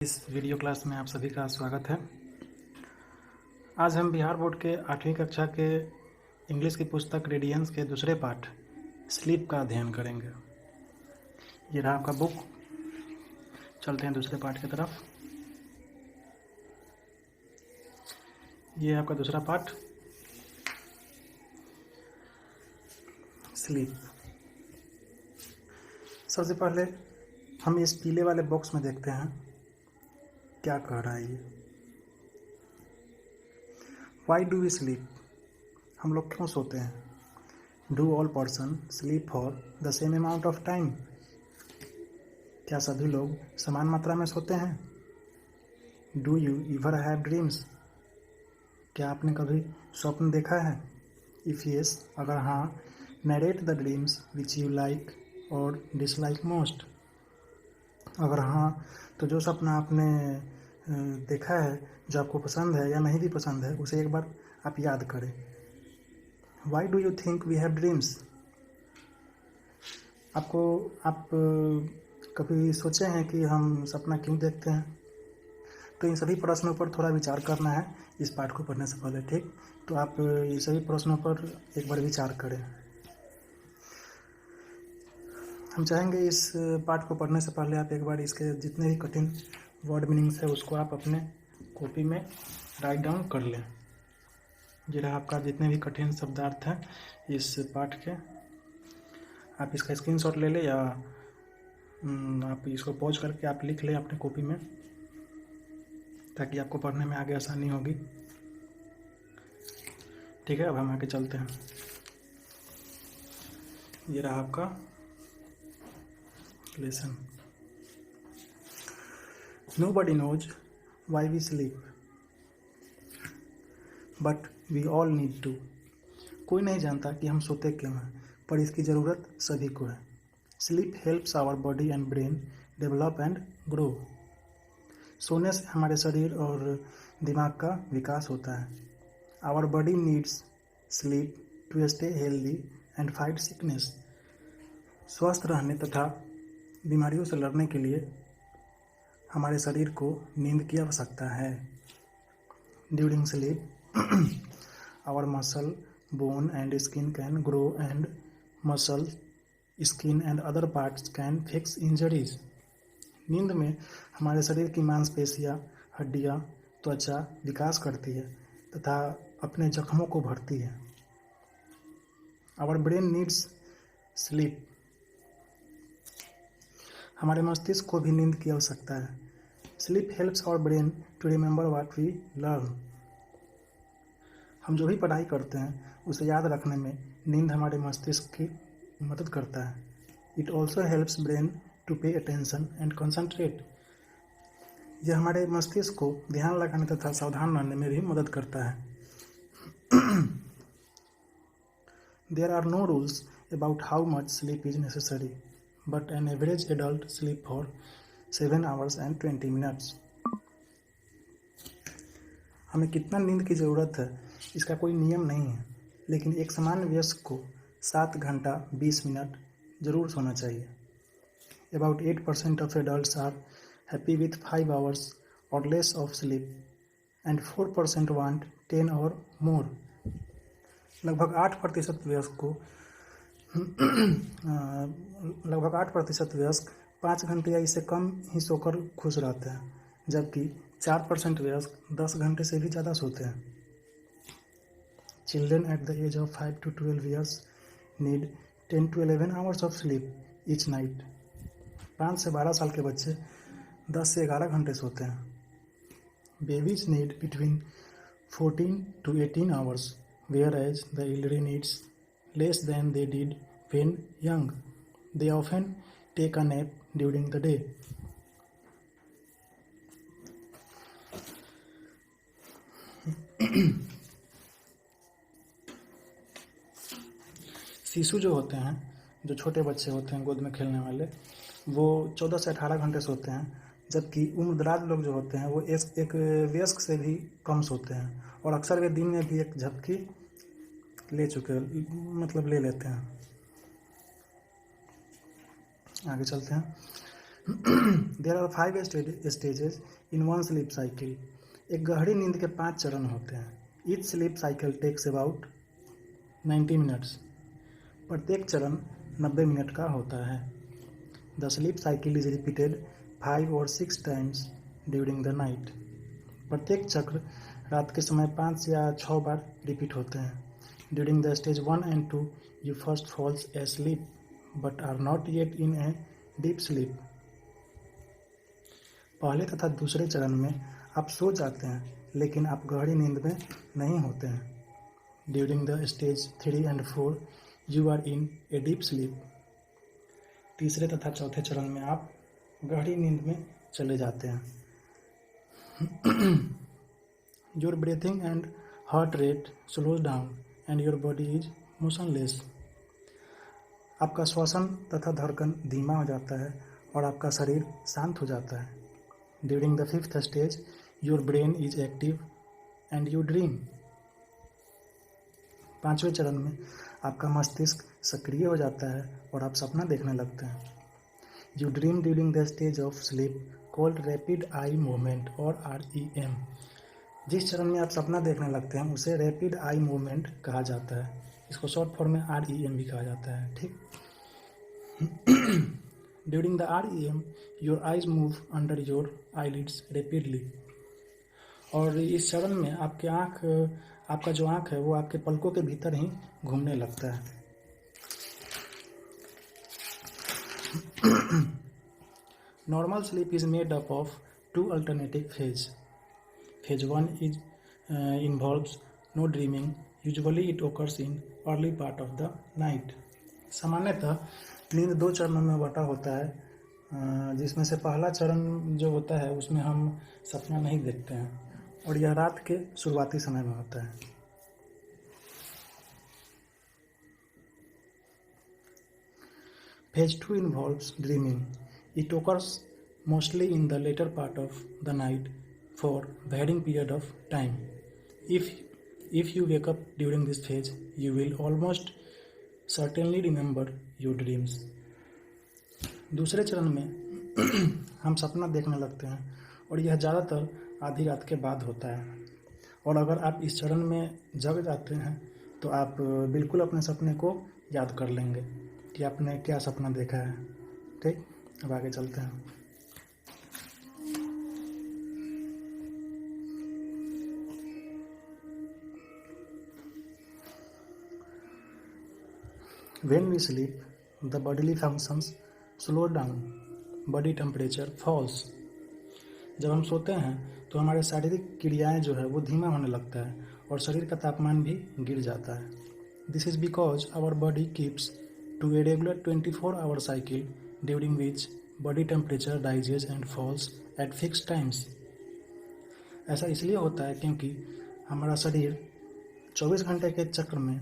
इस video class में आप सभी का स्वागत है। आज हम बिहार बोर्ड के 8वीं कक्षा के इंग्लिश की पुस्तक रेडियंस के दूसरे पाठ स्लीप का अध्ययन करेंगे। ये रहा आपका बुक। चलते हैं दूसरे पाठ की तरफ। ये है आपका दूसरा पाठ स्लीप। सबसे पहले हम इस पीले वाले बॉक्स में देखते हैं क्या कह रहा है ये। Why do we sleep? हम लोग क्यों सोते हैं? Do all person sleep for the same amount of time? क्या सभी लोग समान मात्रा में सोते हैं? Do you ever have dreams? क्या आपने कभी स्वप्न देखा है? इफ़ यस, अगर हाँ, narrate the dreams which you like और डिसलाइक मोस्ट। अगर हाँ, तो जो सपना आपने देखा है, जो आपको पसंद है या नहीं भी पसंद है, उसे एक बार आप याद करें। Why do you think we have dreams? आप कभी सोचे हैं कि हम सपना क्यों देखते हैं? तो इन सभी प्रश्नों पर थोड़ा विचार करना है इस पाठ को पढ़ने से पहले, ठीक? तो आप ये सभी प्रश्नों पर एक बार विचार करें। हम चाहेंगे इस पाठ को पढ़ने से पहले आप एक बार इसके जितने भी कठिन वर्ड मीनिंग्स है उसको आप अपने कॉपी में राइट डाउन कर लें। ये रहा आपका जितने भी कठिन शब्दार्थ हैं इस पाठ के। आप इसका स्क्रीनशॉट ले लें या आप इसको पॉज करके आप लिख लें अपने कॉपी में, ताकि आपको पढ़ने में आगे आसानी होगी। ठीक है, अब हम आगे चलते हैं। ये रहा आपका lesson. Nobody knows why we sleep, but we all need to. कोई नहीं जानता कि हम सोते क्यों हैं, पर इसकी ज़रूरत सभी को है। Sleep helps our body and brain develop and grow. सोने से हमारे शरीर और दिमाग का विकास होता है। Our body needs sleep to stay healthy and fight sickness. स्वस्थ रहने तथा बीमारियों से लड़ने के लिए हमारे शरीर को नींद की आवश्यकता है। During sleep hour muscle, bone and skin can grow and muscle, skin and other parts can fix injuries. नींद में हमारे शरीर की मांसपेशियां, हड्डियां, त्वचा विकास करती है तथा अपने जख्मों को भरती है। Our brain needs sleep. हमारे मस्तिष्क को भी नींद की आवश्यकता है। Sleep helps our brain to remember what we learn. हम जो भी पढ़ाई करते हैं उसे याद रखने में नींद हमारे मस्तिष्क की मदद करता है। It also helps brain to pay attention and concentrate. यह हमारे मस्तिष्क को ध्यान लगाने तथा सावधान रहने में भी मदद करता है। There are no rules about how much sleep is necessary, but an average adult sleep for 7 hours and 20 minutes. हमें कितना नींद की ज़रूरत है इसका कोई नियम नहीं है, लेकिन एक सामान्य वयस्क को 7 घंटा 20 मिनट जरूर सोना चाहिए। About 8% of adults are happy with 5 hours or less of sleep and 4% want 10 or more. लगभग 8% वयस्क को लगभग 8% वयस्क 5 घंटे या इससे कम ही सोकर खुश रहते हैं, जबकि 4% वयस्क 10 घंटे से भी ज़्यादा सोते हैं। Children at the age of 5 to 12 years need 10 to 11 hours of sleep each night. 5 से 12 साल के बच्चे 10 से 11 घंटे सोते हैं। Babies need between 14 to 18 hours, whereas the elderly needs less than they did when young. They often take a nap during the day. शिशु जो होते हैं, जो छोटे बच्चे होते हैं गोद में खेलने वाले, वो 14 से 18 घंटे सोते हैं, जबकि उम्रदराज लोग जो होते हैं वो एक वयस्क से भी कम सोते हैं और अक्सर वे दिन में भी एक झपकी ले लेते हैं। आगे चलते हैं। There are 5 stages in one sleep cycle. एक गहरी नींद के 5 चरण होते हैं। Each sleep cycle takes about 90 minutes. प्रत्येक चरण 90 मिनट का होता है। The sleep cycle is repeated 5 और 6 टाइम्स ड्यूरिंग द नाइट। प्रत्येक चक्र रात के समय 5 या 6 बार रिपीट होते हैं। During the stage 1 and 2 you first falls asleep but are not yet in a deep sleep. पहले तथा दूसरे चरण में आप सो जाते हैं लेकिन आप गहरी नींद में नहीं होते हैं। During the stage 3 and 4 you are in a deep sleep. तीसरे तथा चौथे चरण में आप गहरी नींद में चले जाते हैं। Your breathing and heart rate slows down and your body is motionless. आपका श्वसन तथा धड़कन धीमा हो जाता है और आपका शरीर शांत हो जाता है। During the 5th stage your brain is active and you dream. 5वें चरण में आपका मस्तिष्क सक्रिय हो जाता है और आप सपना देखने लगते हैं। You dream during the stage of sleep called rapid eye movement और REM। जिस चरण में आप सपना देखने लगते हैं उसे रैपिड आई मूवमेंट कहा जाता है। इसको शॉर्ट फॉर्म में REM भी कहा जाता है। ठीक। During the REM your eyes move under your eyelids rapidly. और इस चरण में आपका जो आँख है वो आपके पलकों के भीतर ही घूमने लगता है। Normal sleep is made up of 2 alternative phase. Phase 1 is involves no dreaming. Usually it occurs in early part of the night. सामान्यतः नींद 2 चरणों में बटा होता है, जिसमें से पहला चरण जो होता है उसमें हम सपना नहीं देखते हैं और यह रात के शुरुआती समय में होता है। Phase 2 involves dreaming. It occurs mostly in the later part of the night for varying period of time. If you wake up during this phase, you will almost certainly remember your dreams. दूसरे चरण में हम सपना देखने लगते हैं और यह ज़्यादातर आधी रात के बाद होता है। और अगर आप इस चरण में जग जाते हैं तो आप बिल्कुल अपने सपने को याद कर लेंगे कि आपने क्या सपना देखा है। ठीक, अब आगे चलते हैं। When we sleep, the bodily functions slow down, body temperature falls. जब हम सोते हैं तो हमारे शारीरिक क्रियाएं जो है वो धीमा होने लगता है और शरीर का तापमान भी गिर जाता है। This is because our body keeps to a regular 24-hour cycle during which body temperature rises and falls at fixed times. ऐसा इसलिए होता है क्योंकि हमारा शरीर 24 घंटे के चक्र में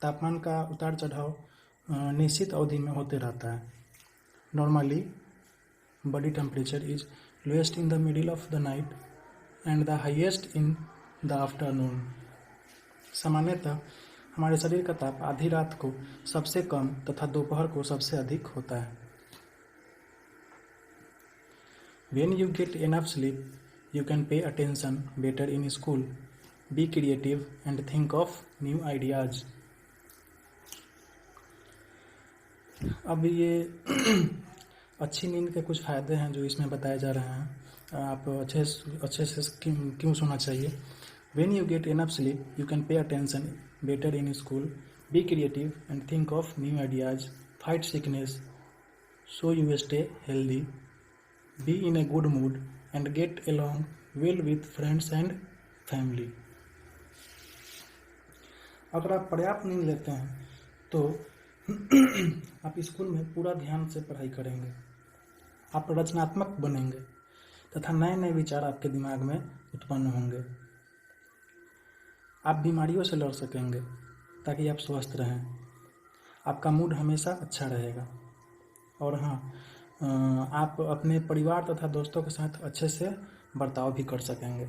तापमान का उतार चढ़ाव निश्चित अवधि में होते रहता है। Normally body temperature is lowest in the middle of the night and the highest in the afternoon. सामान्यतः हमारे शरीर का ताप आधी रात को सबसे कम तथा दोपहर को सबसे अधिक होता है। When you get enough sleep, you can pay attention better in school, be creative and think of new ideas. अब ये अच्छी नींद के कुछ फ़ायदे हैं जो इसमें बताए जा रहे हैं। आप अच्छे से क्यों सोना चाहिए। When you get enough sleep, you can pay attention better in school, be creative and think of new ideas, fight sickness so you stay healthy, be in a good mood and get along well with friends and family. अगर आप पर्याप्त नींद लेते हैं तो आप school में पूरा ध्यान से पढ़ाई करेंगे, आप रचनात्मक बनेंगे तथा नए नए विचार आपके दिमाग में उत्पन्न होंगे। आप बीमारियों से लड़ सकेंगे ताकि आप स्वस्थ रहें। आपका मूड हमेशा अच्छा रहेगा और हाँ, आप अपने परिवार तथा दोस्तों के साथ अच्छे से बर्ताव भी कर सकेंगे।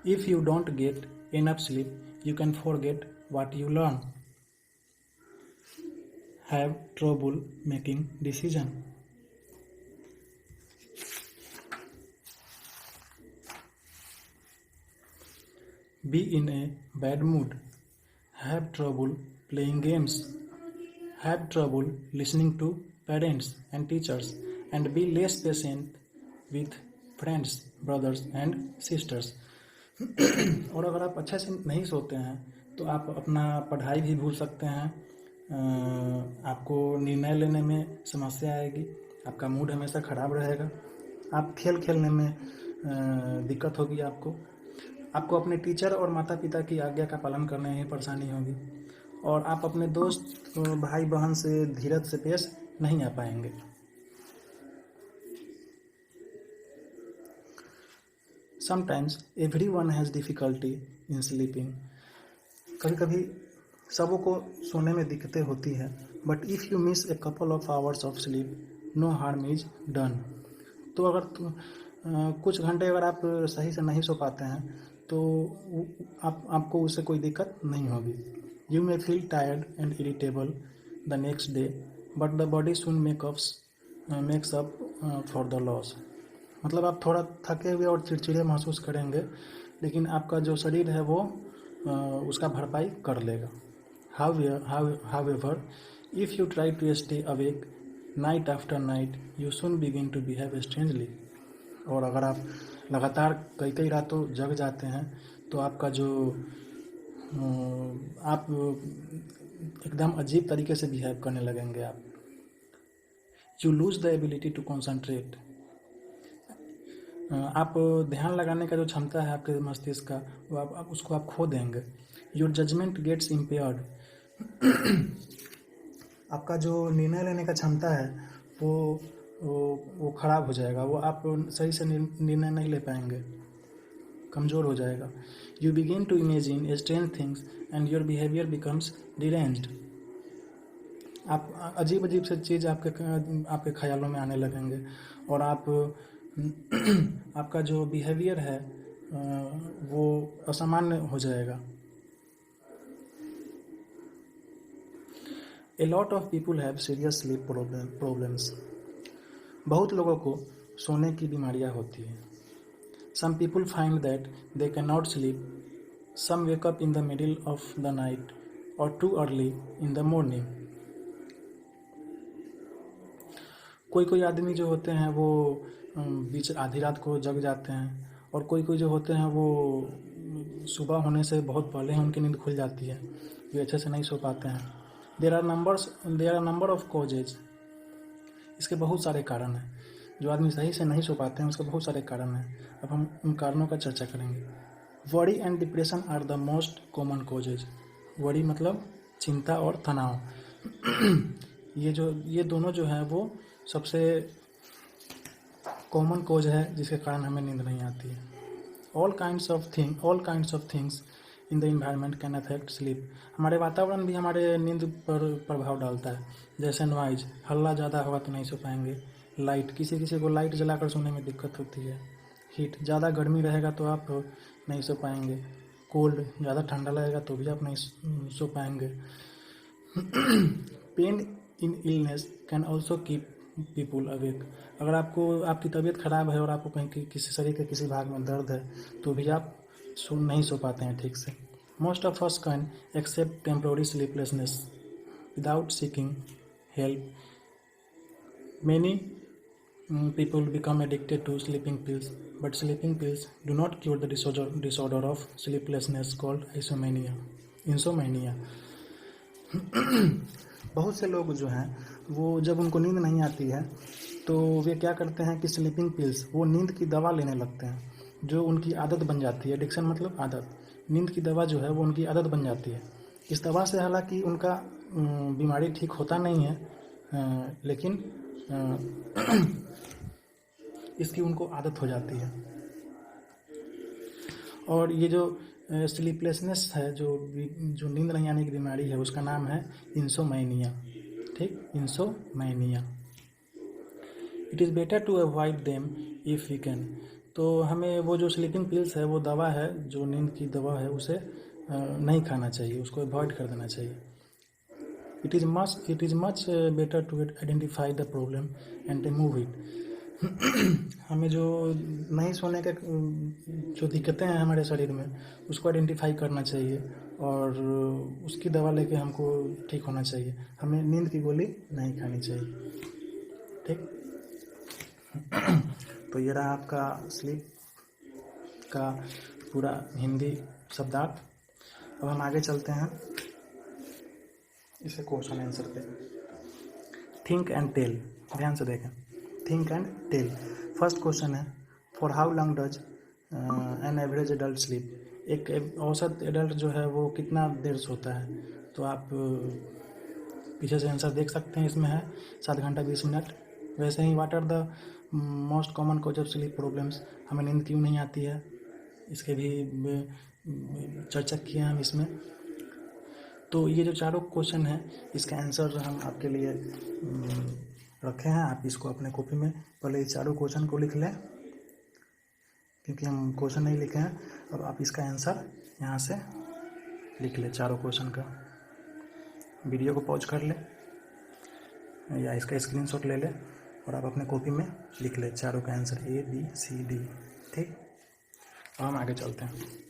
If you don't get enough sleep, you can forget what you learn. Have trouble making decision. Be in a bad mood. Have trouble playing games. Have trouble listening to parents and teachers, and be less patient with friends, brothers and sisters. और अगर आप अच्छे से नहीं सोते हैं तो आप अपना पढ़ाई भी भूल सकते हैं, आपको निर्णय लेने में समस्या आएगी, आपका मूड हमेशा ख़राब रहेगा, आप खेल खेलने में दिक्कत होगी, आपको अपने टीचर और माता पिता की आज्ञा का पालन करने में परेशानी होगी, और आप अपने दोस्त भाई बहन से धीरज से पेश नहीं आ पाएंगे. Sometimes everyone has difficulty in sleeping. कभी कभी सबों को सोने में दिक्कतें होती है. But if you miss a couple of hours of sleep, no harm is done. तो अगर कुछ घंटे अगर आप सही से नहीं सो पाते हैं तो आपको उससे कोई दिक्कत नहीं होगी. You may feel tired and irritable the next day, but the body soon makes up for the loss. मतलब आप थोड़ा थके हुए और चिड़चिड़े महसूस करेंगे, लेकिन आपका जो शरीर है वो उसका भरपाई कर लेगा. However, if you try to stay awake night after night, you soon begin to behave strangely. और अगर आप लगातार कई रातों जग जाते हैं तो आपका जो आप एकदम अजीब तरीके से बिहेव करने लगेंगे आप. You lose the ability to concentrate. आप ध्यान लगाने का जो क्षमता है आपके मस्तिष्क का वो आप उसको आप खो देंगे. Your judgement gets impaired. आपका जो निर्णय लेने का क्षमता है वो खराब हो जाएगा, वो आप सही से निर्णय नहीं ले पाएंगे, कमज़ोर हो जाएगा. You begin to imagine strange things and your behaviour becomes deranged. आप अजीब से चीज़ आपके ख्यालों में आने लगेंगे और आपका जो बिहेवियर है वो असामान्य हो जाएगा. A lot of people have serious sleep problems. बहुत लोगों को सोने की बीमारियां होती हैं. Some people find that they cannot sleep. Some wake up in the middle of the night or too early in the morning. कोई आदमी जो होते हैं वो बीच आधी रात को जग जाते हैं, और कोई जो होते हैं वो सुबह होने से बहुत पहले ही उनकी नींद खुल जाती है, वे अच्छे से नहीं सो पाते हैं. There are number of causes. इसके बहुत सारे कारण हैं. जो आदमी सही से नहीं सो पाते हैं उसके बहुत सारे कारण हैं. अब हम उन कारणों का चर्चा करेंगे. Worry and depression are the most common causes. Worry मतलब चिंता और तनाव. ये दोनों जो हैं वो सबसे कॉमन कोज है जिसके कारण हमें नींद नहीं आती है. All kinds of things in the environment can affect sleep. हमारे वातावरण भी हमारे नींद पर प्रभाव डालता है. जैसे नॉइज, हल्ला ज़्यादा होगा तो नहीं सो पाएंगे. लाइट, किसी को लाइट जलाकर सोने में दिक्कत होती है. हीट, ज़्यादा गर्मी रहेगा तो आप नहीं सो पाएंगे. कोल्ड, ज़्यादा ठंडा लगेगा तो भी आप नहीं सो पाएंगे. Pain in illness can also keep people awake. अगर आपकी तबीयत खराब है और आपको कहीं किसी शरीर के किसी भाग में दर्द है तो भी आप नहीं सो पाते हैं ठीक से. Most of us can accept temporary sleeplessness without seeking help. Many people become addicted to sleeping pills, but sleeping pills do not cure the disorder of sleeplessness called insomnia. बहुत से लोग जो हैं वो जब उनको नींद नहीं आती है तो वे क्या करते हैं कि स्लीपिंग पिल्स, वो नींद की दवा लेने लगते हैं, जो उनकी आदत बन जाती है. एडिक्शन मतलब आदत. नींद की दवा जो है वो उनकी आदत बन जाती है. इस दवा से हालांकि उनका बीमारी ठीक होता नहीं है, लेकिन इसकी उनको आदत हो जाती है. और ये जो स्लीपलेसनेस है, जो नींद नहीं आने की बीमारी है, उसका नाम है इंसोमैनिया. ठीक, insomnia. It is better to avoid them if we can. तो हमें वो जो स्लीपिंग पिल्स है वो दवा है, जो नींद की दवा है, उसे नहीं खाना चाहिए, उसको अवॉइड कर देना चाहिए। It is much better to identify the problem and remove it. हमें जो नहीं सोने के जो दिक्कतें हैं हमारे शरीर में, उसको आइडेंटिफाई करना चाहिए और उसकी दवा लेके हमको ठीक होना चाहिए। हमें नींद की गोली नहीं खानी चाहिए, ठीक। तो ये रहा आपका स्लीप का पूरा हिंदी शब्दार्थ। अब हम आगे चलते हैं इसे क्वेश्चन आंसर पे। थिंक एंड टेल, ध्यान से देखें, think and tell. First question है, for how long does an average adult sleep. एक औसत एडल्ट जो है वो कितना देर सोता है, तो आप पीछे से आंसर देख सकते हैं, इसमें है 7 घंटा 20 मिनट। वैसे ही what are the most common cause of sleep problems, हमें नींद क्यों नहीं आती है, इसके भी चर्चा किए हम इसमें। तो ये जो चारों क्वेश्चन है इसका आंसर हम आपके लिए रखे हैं, आप इसको अपने कॉपी में पहले ये चारों क्वेश्चन को लिख लें, क्योंकि हम क्वेश्चन नहीं लिखे हैं। अब आप इसका आंसर यहाँ से लिख लें, चारों क्वेश्चन का। वीडियो को पॉज कर लें या इसका स्क्रीनशॉट ले लें और आप अपने कॉपी में लिख लें चारों का आंसर ABCD, ठीक। अब हम आगे चलते हैं।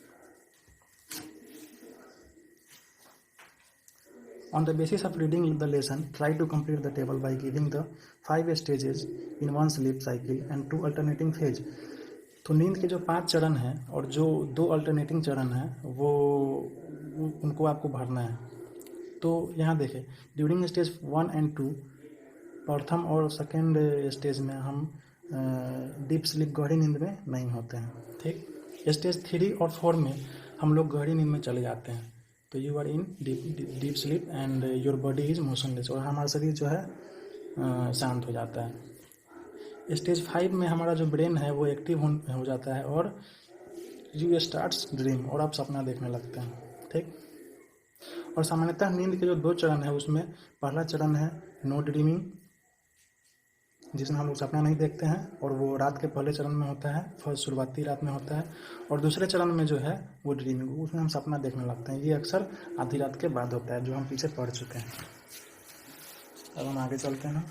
On the basis of reading the lesson, try to complete the table by giving the 5 stages in one sleep cycle and 2 alternating phase। तो नींद के जो 5 चरण हैं और जो 2 अल्टरनेटिंग चरण हैं वो उनको आपको भरना है। तो यहाँ देखें, ड्यूरिंग स्टेज 1 एंड 2, प्रथम और सेकेंड स्टेज में हम डीप स्लीप गहरी नींद में नहीं होते हैं, ठीक। स्टेज 3 और 4 में हम लोग गहरी नींद में चले जाते हैं, तो you are in deep sleep and your body is motionless, और हमारा शरीर जो है शांत हो जाता है। स्टेज 5 में हमारा जो ब्रेन है वो एक्टिव हो जाता है और यू स्टार्ट्स ड्रीम, और आप सपना देखने लगते हैं, ठीक। और सामान्यतः नींद के जो 2 चरण है उसमें पहला चरण है नो ड्रीमिंग, जिसमें हम लोग सपना नहीं देखते हैं, और वो रात के पहले चरण में होता है, फर्स्ट शुरुआती रात में होता है। और दूसरे चरण में जो है वो ड्रीमिंग, उसमें हम सपना देखने लगते हैं। ये अक्सर आधी रात के बाद होता है, जो हम पीछे पढ़ चुके हैं। अब हम आगे चलते हैं।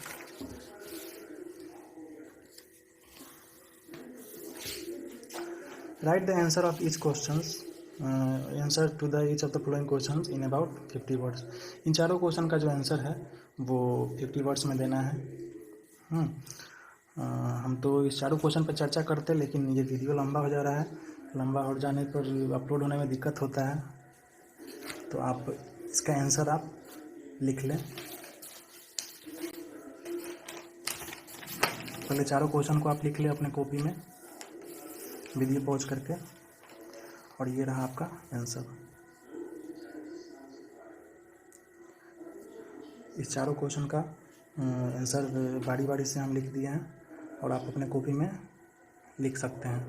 Write the answer of each questions, answer to the each of the following questions in about 50 words. इन चारों क्वेश्चन का जो आंसर है वो 50 वर्ड्स में देना है। हम तो इस चारों क्वेश्चन पर चर्चा करते हैं, लेकिन ये वीडियो लंबा हो जा रहा है, लंबा हो जाने पर अपलोड होने में दिक्कत होता है, तो आप इसका आंसर आप लिख लें। पहले चारों क्वेश्चन को आप लिख लें अपने कॉपी में वीडियो पॉज करके, और ये रहा आपका आंसर। इस चारों क्वेश्चन का आंसर बारी बारी से हम लिख दिए हैं और आप अपने कॉपी में लिख सकते हैं।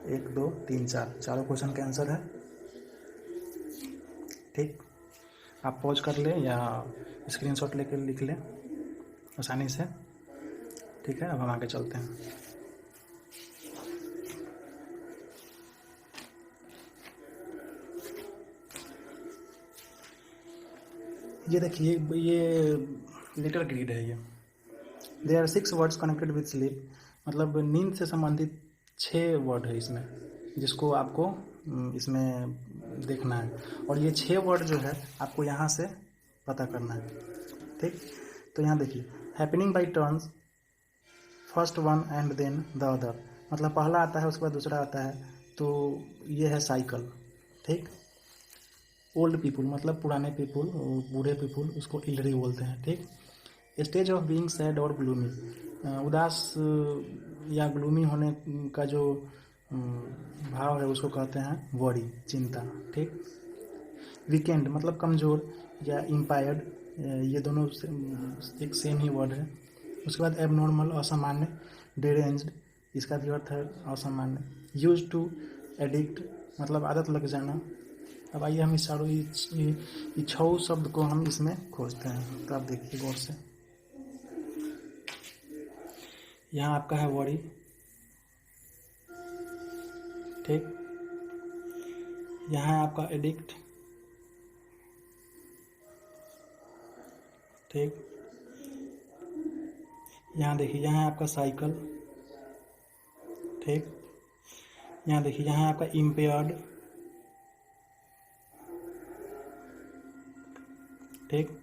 1 2 3 4 चारों क्वेश्चन का आंसर है, ठीक। आप पॉज कर लें या स्क्रीनशॉट लेकर लिख लें आसानी से, ठीक है। अब हम आगे चलते हैं। ये देखिए, ये लेटर ग्रीड है। ये there are 6 words connected with sleep, मतलब नींद से संबंधित 6 वर्ड है इसमें, जिसको आपको इसमें देखना है। और ये 6 वर्ड जो है आपको यहाँ से पता करना है, ठीक। तो यहाँ देखिए, happening by turns, first one and then the other, मतलब पहला आता है उसके बाद दूसरा आता है, तो ये है साइकिल, ठीक। ओल्ड पीपुल मतलब पुराने पीपुल, बूढ़े पीपुल, उसको इल्डरी बोलते हैं, ठीक। स्टेज ऑफ बीइंग सैड और ग्लूमी, उदास या ग्लूमी होने का जो भाव है उसको कहते हैं वरी, चिंता, ठीक। वीकेंड मतलब कमज़ोर या इम्पायर्ड, ये दोनों एक सेम ही वर्ड है। उसके बाद एबनॉर्मल, असामान्य, डेरेंज्ड, इसका भी अर्थ है असामान्य। यूज टू, एडिक्ट मतलब आदत लग जाना। अब आइए हम इस चारों ये 6 शब्द को हम इसमें खोजते हैं, तो आप देखिए गौर से। यहाँ आपका है वरी, ठीक। यहाँ है आपका एडिक्ट, ठीक। यहाँ देखिए, यहाँ है आपका साइकिल, ठीक। यहाँ देखिए, यहाँ है आपका इम्पेयर्ड, ठीक।